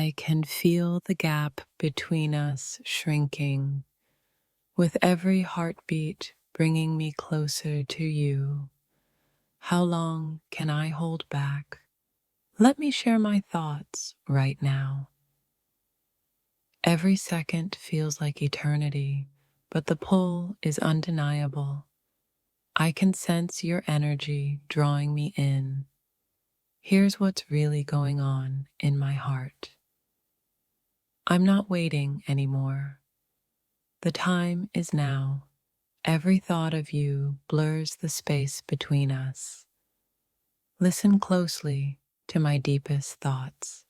I can feel the gap between us shrinking, with every heartbeat bringing me closer to you. How long can I hold back? Let me share my thoughts right now. Every second feels like eternity, but the pull is undeniable. I can sense your energy drawing me in. Here's what's really going on in my heart. I'm not waiting anymore. The time is now. Every thought of you blurs the space between us. Listen closely to my deepest thoughts.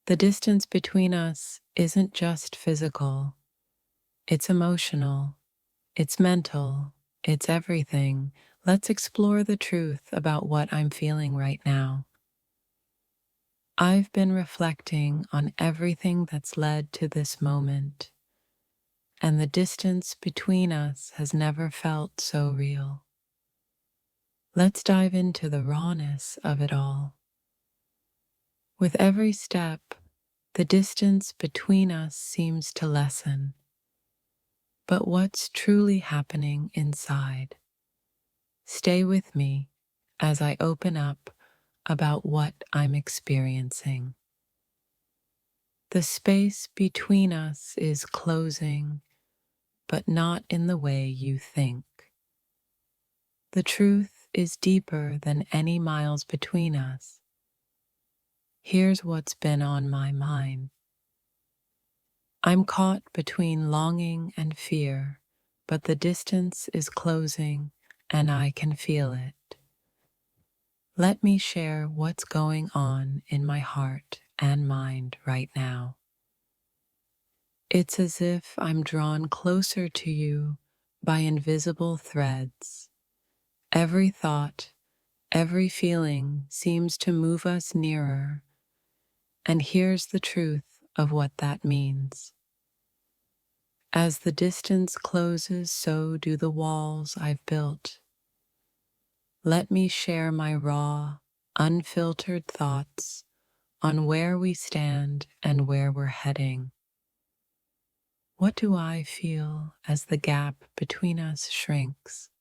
The distance between us isn't just physical, it's emotional, it's mental, it's everything. Let's explore the truth about what I'm feeling right now. I've been reflecting on everything that's led to this moment, and the distance between us has never felt so real. Let's dive into the rawness of it all. With every step, the distance between us seems to lessen. But what's truly happening inside? Stay with me as I open up about what I'm experiencing. The space between us is closing, but not in the way you think. The truth is deeper than any miles between us. Here's what's been on my mind. I'm caught between longing and fear, but the distance is closing and I can feel it. Let me share what's going on in my heart and mind right now. It's as if I'm drawn closer to you by invisible threads. Every thought, every feeling seems to move us nearer. And here's the truth of what that means. As the distance closes, so do the walls I've built. Let me share my raw, unfiltered thoughts on where we stand and where we're heading. What do I feel as the gap between us shrinks?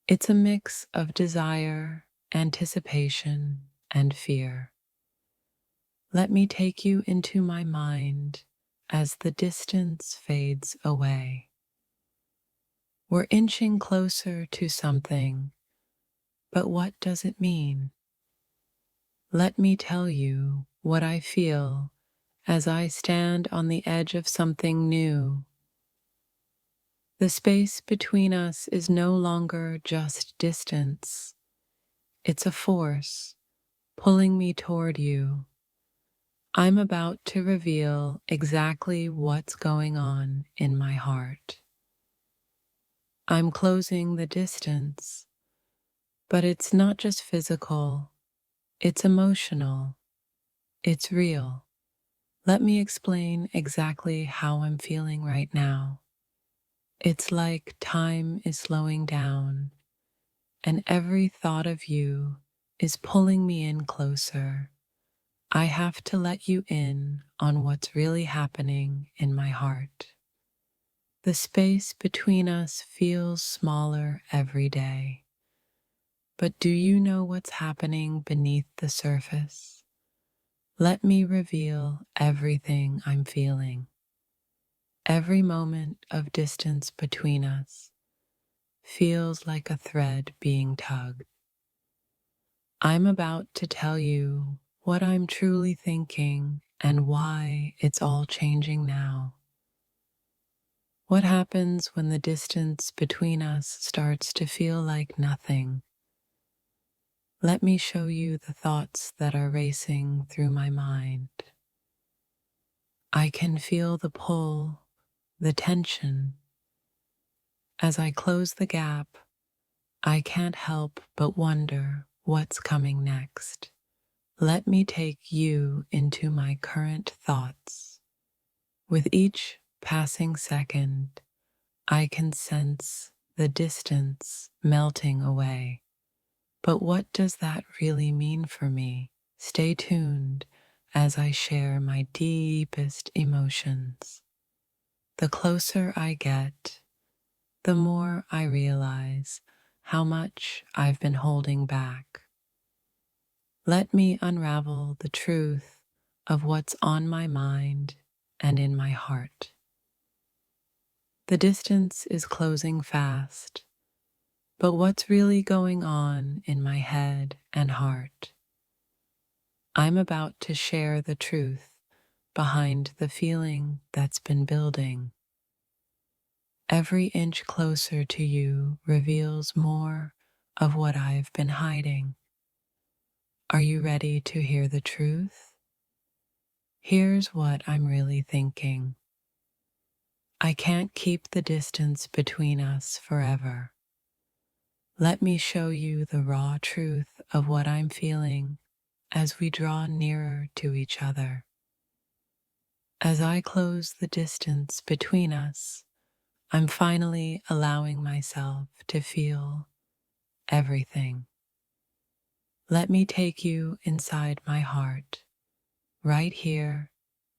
It's a mix of desire, anticipation, and fear. Let me take you into my mind as the distance fades away. We're inching closer to something, but what does it mean? Let me tell you what I feel as I stand on the edge of something new. The space between us is no longer just distance. It's a force pulling me toward you. I'm about to reveal exactly what's going on in my heart. I'm closing the distance, but it's not just physical, it's emotional, it's real. Let me explain exactly how I'm feeling right now. It's like time is slowing down, and every thought of you is pulling me in closer. I have to let you in on what's really happening in my heart. The space between us feels smaller every day. But do you know what's happening beneath the surface? Let me reveal everything I'm feeling. Every moment of distance between us feels like a thread being tugged. I'm about to tell you what I'm truly thinking and why it's all changing now. What happens when the distance between us starts to feel like nothing? Let me show you the thoughts that are racing through my mind. I can feel the pull, the tension. As I close the gap, I can't help but wonder what's coming next. Let me take you into my current thoughts. With each passing second, I can sense the distance melting away. But what does that really mean for me? Stay tuned as I share my deepest emotions. The closer I get, the more I realize how much I've been holding back. Let me unravel the truth of what's on my mind and in my heart. The distance is closing fast, but what's really going on in my head and heart? I'm about to share the truth behind the feeling that's been building. Every inch closer to you reveals more of what I've been hiding. Are you ready to hear the truth? Here's what I'm really thinking. I can't keep the distance between us forever. Let me show you the raw truth of what I'm feeling as we draw nearer to each other. As I close the distance between us, I'm finally allowing myself to feel everything. Let me take you inside my heart, right here,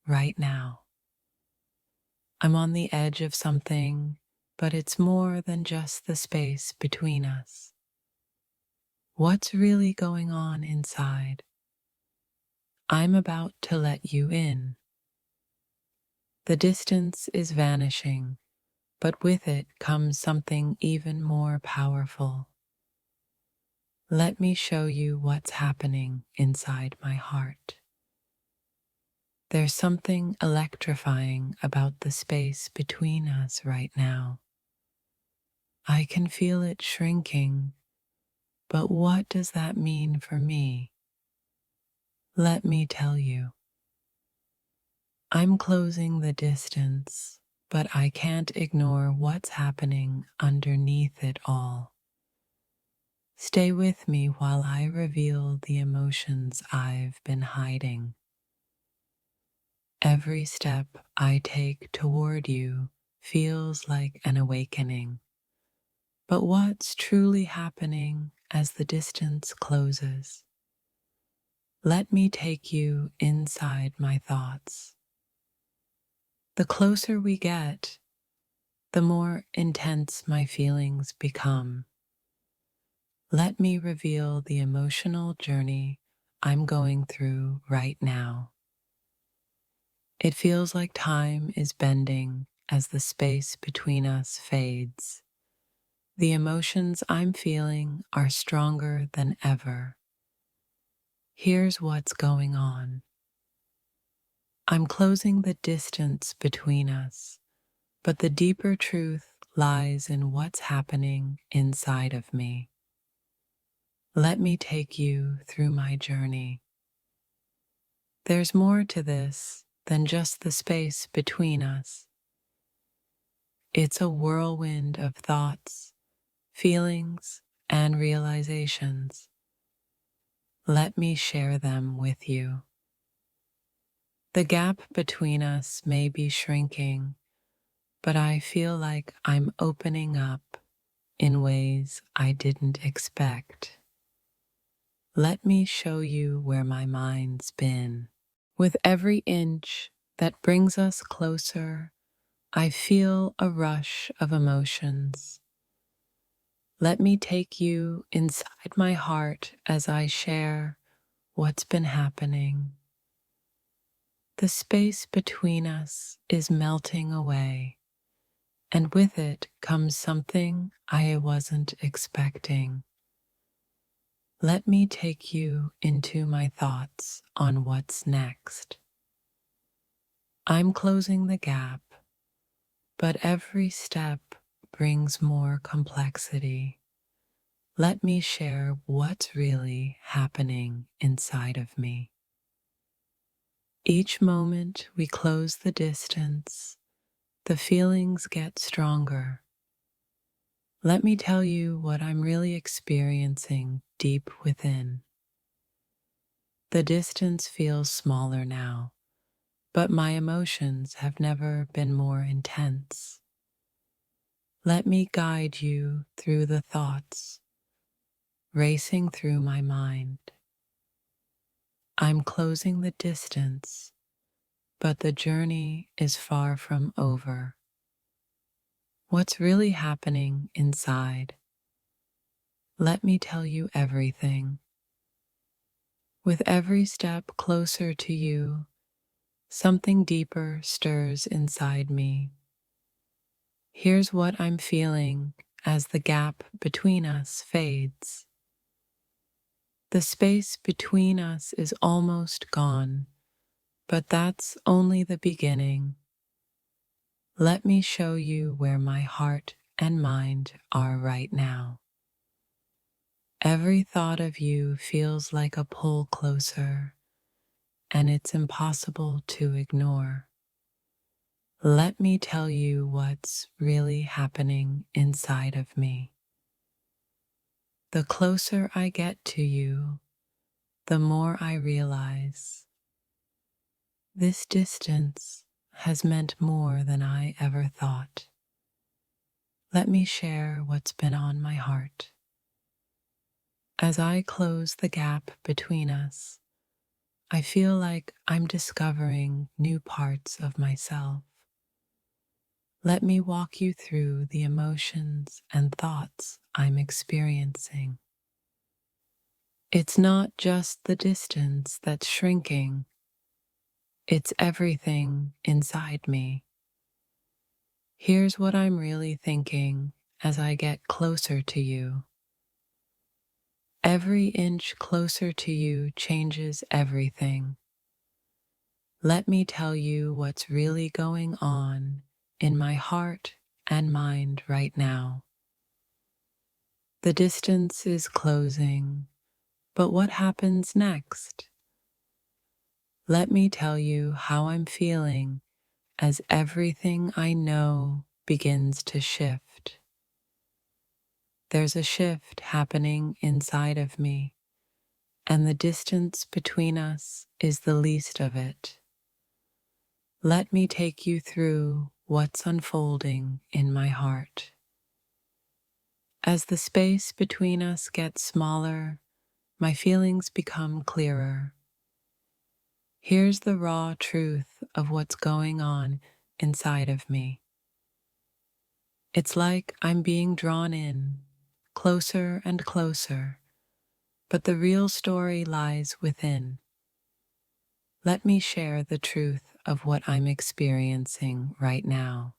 right now. I'm on the edge of something, but it's more than just the space between us. What's really going on inside? I'm about to let you in. The distance is vanishing, but with it comes something even more powerful. Let me show you what's happening inside my heart. There's something electrifying about the space between us right now. I can feel it shrinking, but what does that mean for me? Let me tell you. I'm closing the distance, but I can't ignore what's happening underneath it all. Stay with me while I reveal the emotions I've been hiding. Every step I take toward you feels like an awakening. But what's truly happening as the distance closes? Let me take you inside my thoughts. The closer we get, the more intense my feelings become. Let me reveal the emotional journey I'm going through right now. It feels like time is bending as the space between us fades. The emotions I'm feeling are stronger than ever. Here's what's going on. I'm closing the distance between us, but the deeper truth lies in what's happening inside of me. Let me take you through my journey. There's more to this than just the space between us. It's a whirlwind of thoughts, feelings, and realizations. Let me share them with you. The gap between us may be shrinking, but I feel like I'm opening up in ways I didn't expect. Let me show you where my mind's been. With every inch that brings us closer, I feel a rush of emotions. Let me take you inside my heart as I share what's been happening. The space between us is melting away, and with it comes something I wasn't expecting. Let me take you into my thoughts on what's next. I'm closing the gap, but every step brings more complexity. Let me share what's really happening inside of me. Each moment we close the distance, the feelings get stronger. Let me tell you what I'm really experiencing deep within. The distance feels smaller now, but my emotions have never been more intense. Let me guide you through the thoughts racing through my mind. I'm closing the distance, but the journey is far from over. What's really happening inside? Let me tell you everything. With every step closer to you, something deeper stirs inside me. Here's what I'm feeling as the gap between us fades. The space between us is almost gone, but that's only the beginning. Let me show you where my heart and mind are right now. Every thought of you feels like a pull closer, and it's impossible to ignore. Let me tell you what's really happening inside of me. The closer I get to you, the more I realize this distance has meant more than I ever thought. Let me share what's been on my heart. As I close the gap between us, I feel like I'm discovering new parts of myself. Let me walk you through the emotions and thoughts I'm experiencing. It's not just the distance that's shrinking, it's everything inside me. Here's what I'm really thinking as I get closer to you. Every inch closer to you changes everything. Let me tell you what's really going on in my heart and mind right now. The distance is closing, but what happens next? Let me tell you how I'm feeling as everything I know begins to shift. There's a shift happening inside of me, and the distance between us is the least of it. Let me take you through what's unfolding in my heart. As the space between us gets smaller, my feelings become clearer. Here's the raw truth of what's going on inside of me. It's like I'm being drawn in, closer and closer, but the real story lies within. Let me share the truth of what I'm experiencing right now.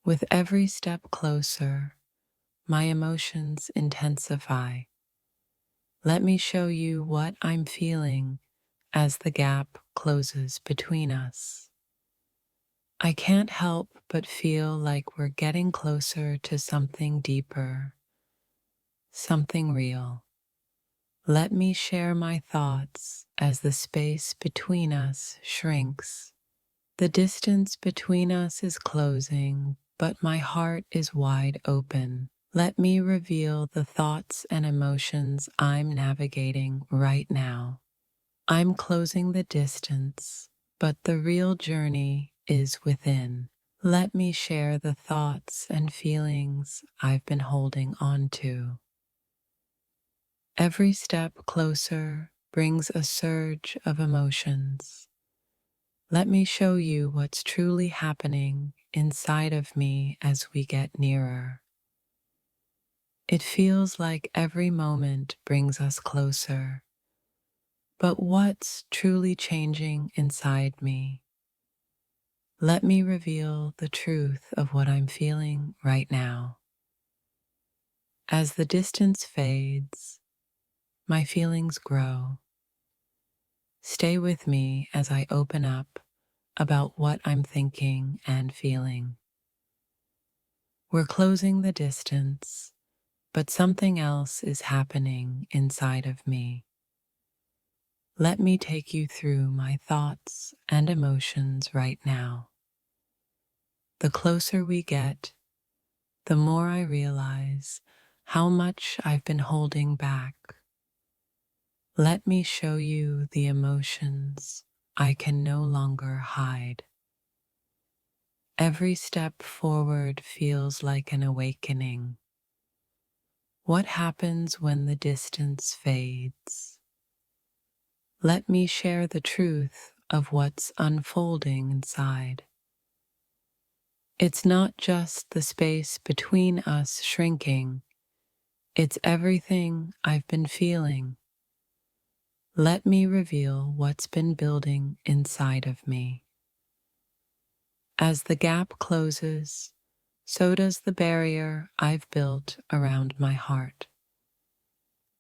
With every step closer, my emotions intensify. Let me show you what I'm feeling as the gap closes between us. I can't help but feel like we're getting closer to something deeper, something real. Let me share my thoughts as the space between us shrinks. The distance between us is closing, but my heart is wide open. Let me reveal the thoughts and emotions I'm navigating right now. I'm closing the distance, but the real journey is within. Let me share the thoughts and feelings I've been holding on to. Every step closer brings a surge of emotions. Let me show you what's truly happening inside of me as we get nearer. It feels like every moment brings us closer. But what's truly changing inside me? Let me reveal the truth of what I'm feeling right now. As the distance fades, my feelings grow. Stay with me as I open up about what I'm thinking and feeling. We're closing the distance, but something else is happening inside of me. Let me take you through my thoughts and emotions right now. The closer we get, the more I realize how much I've been holding back. Let me show you the emotions I can no longer hide. Every step forward feels like an awakening. What happens when the distance fades? Let me share the truth of what's unfolding inside. It's not just the space between us shrinking, it's everything I've been feeling. Let me reveal what's been building inside of me. As the gap closes, so does the barrier I've built around my heart.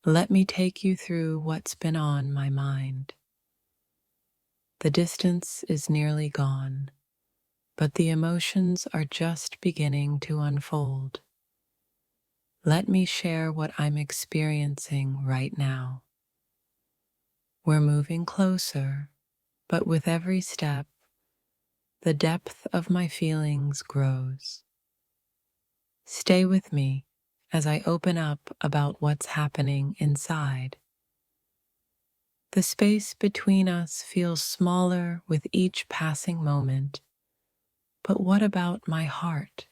Let me take you through what's been on my mind. The distance is nearly gone, but the emotions are just beginning to unfold. Let me share what I'm experiencing right now. We're moving closer, but with every step, the depth of my feelings grows. Stay with me as I open up about what's happening inside. The space between us feels smaller with each passing moment, but what about my heart?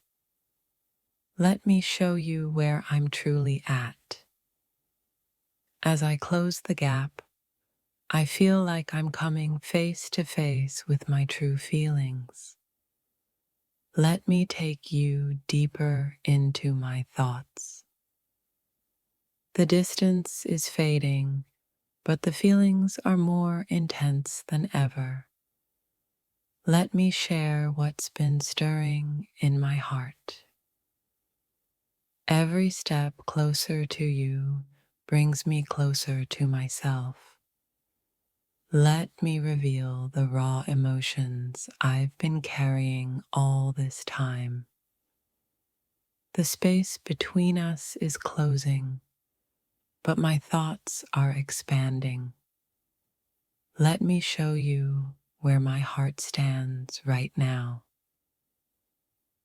Let me show you where I'm truly at. As I close the gap, I feel like I'm coming face to face with my true feelings. Let me take you deeper into my thoughts. The distance is fading, but the feelings are more intense than ever. Let me share what's been stirring in my heart. Every step closer to you brings me closer to myself. Let me reveal the raw emotions I've been carrying all this time. The space between us is closing, but my thoughts are expanding. Let me show you where my heart stands right now.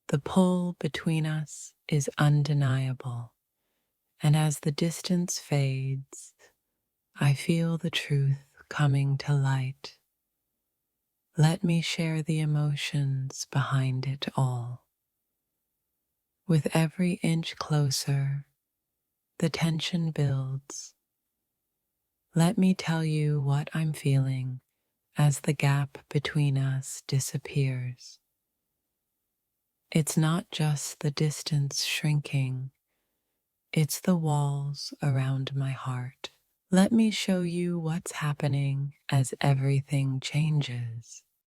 The pull between us is undeniable, and as the distance fades, I feel the truth coming to light. Let me share the emotions behind it all. With every inch closer, the tension builds. Let me tell you what I'm feeling as the gap between us disappears. It's not just the distance shrinking, it's the walls around my heart. Let me show you what's happening as everything changes.